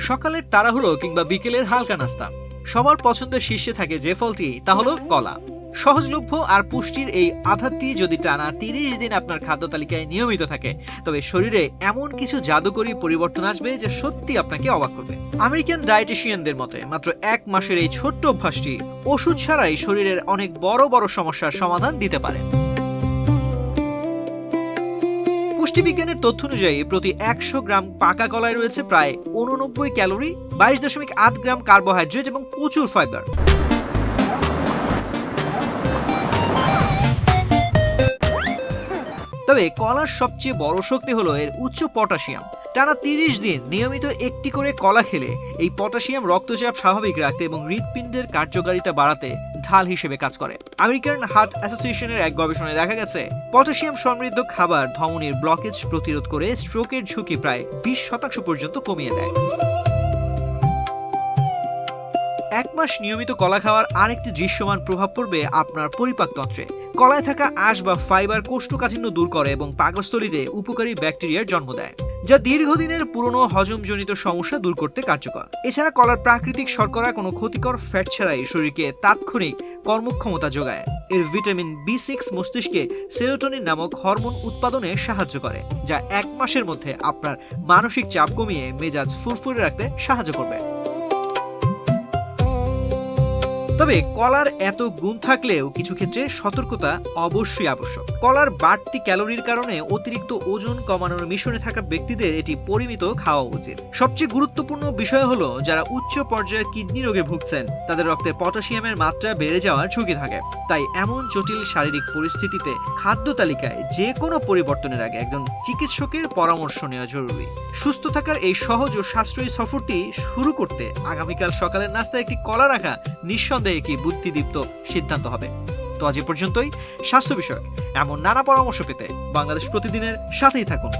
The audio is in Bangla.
সকালের তাড়াহুড়ো কিংবা বিকেলের হালকা নাস্তা, সবার পছন্দের শীর্ষে থাকে যে ফলটি তা হলো কলা। সহজলভ্য আর পুষ্টির এই আধারটি যদি টানা 30 দিন আপনার খাদ্য তালিকায় নিয়মিত থাকে, তবে শরীরে এমন কিছু জাদুকরী পরিবর্তন আসবে যে সত্যি আপনাকে অবাক করবে। আমেরিকান ডায়েটিশিয়ানদের মতে মাত্র 1 মাসের এই ছোট্ট অভ্যাসটি ওষুধ ছাড়াই শরীরের অনেক বড় বড় সমস্যার সমাধান দিতে পারে। পুষ্টিবিজ্ঞানের তথ্য অনুযায়ী প্রতি 100 গ্রাম পাকা কলায় রয়েছে প্রায় 89 ক্যালোরি, 22.8 গ্রাম কার্বোহাইড্রেট এবং প্রচুর ফাইবার। তবে কলার সবচেয়ে বড় শক্তি হলো এর উচ্চ পটাশিয়াম। টানা 30 দিন নিয়মিত একটি করে কলা খেলে এই পটাশিয়াম রক্তচাপ স্বাভাবিক রাখতে এবং হৃৎপিণ্ডের কার্যকারিতা বাড়াতে ঢাল হিসেবে কাজ করে। আমেরিকান হার্ট অ্যাসোসিয়েশনের এক গবেষণায় দেখা গেছে পটাশিয়াম সমৃদ্ধ খাবার ধমনীর ব্লকেজ প্রতিরোধ করে স্ট্রোকের ঝুঁকি প্রায় 20% পর্যন্ত কমিয়ে দেয়। 1 মাস নিয়মিত কলা খাওয়ার আরেকটি দৃশ্যমান প্রভাব পড়বে আপনার পরিপাকতন্ত্রে। কলায় থাকা আঁশ বা ফাইবার কোষ্ঠকাঠিন্য দূর করে এবং পাকস্থলীতে উপকারী ব্যাকটেরিয়ার জন্ম দেয়, যা দীর্ঘদিনের পুরনো হজমজনিত সমস্যা দূর করতে কার্যকর। এছাড়া কলার প্রাকৃতিক শর্করা কোনো ক্ষতিকর ফ্যাট ছাড়াই শরীরকে তাৎক্ষণিক কর্মক্ষমতা যোগায়। এর ভিটামিন B6 মস্তিষ্কে সেরোটোনিন নামক হরমোন উৎপাদনে সাহায্য করে, যা 1 মাসের মধ্যে আপনার মানসিক চাপ কমিয়ে মেজাজ ফুরফুরে রাখতে সাহায্য করবে। তবে কলার এত গুণ থাকলেও কিছু ক্ষেত্রে সতর্কতা অবশ্যই আবশ্যক। কলার বাড়তি ক্যালোরির কারণে অতিরিক্ত ওজন কমানোর মিশনে থাকা ব্যক্তিদের এটি পরিমিত খাওয়া উচিত। সবচেয়ে গুরুত্বপূর্ণ বিষয় হলো যারা উচ্চ পর্যায়ের কিডনি রোগে ভুগছেন তাদের রক্তে পটাশিয়ামের মাত্রা বেড়ে যাওয়ার ঝুঁকি থাকে। তাই এমন জটিল শারীরিক পরিস্থিতিতে খাদ্য তালিকায় যে কোনো পরিবর্তনের আগে একজন চিকিৎসকের পরামর্শ নেওয়া জরুরি। সুস্থ থাকার এই সহজ ও সাশ্রয়ী সফরটি শুরু করতে আগামীকাল সকালের নাস্তায় একটি কলা রাখা নিঃসন্দেহে কি বুদ্ধিদীপ্ত সিদ্ধান্ত হবে। তো আজ এ পর্যন্তই। স্বাস্থ্য বিষয়ক এমন নানা পরামর্শ পেতে বাংলাদেশ প্রতিদিনের সাথেই থাকুন।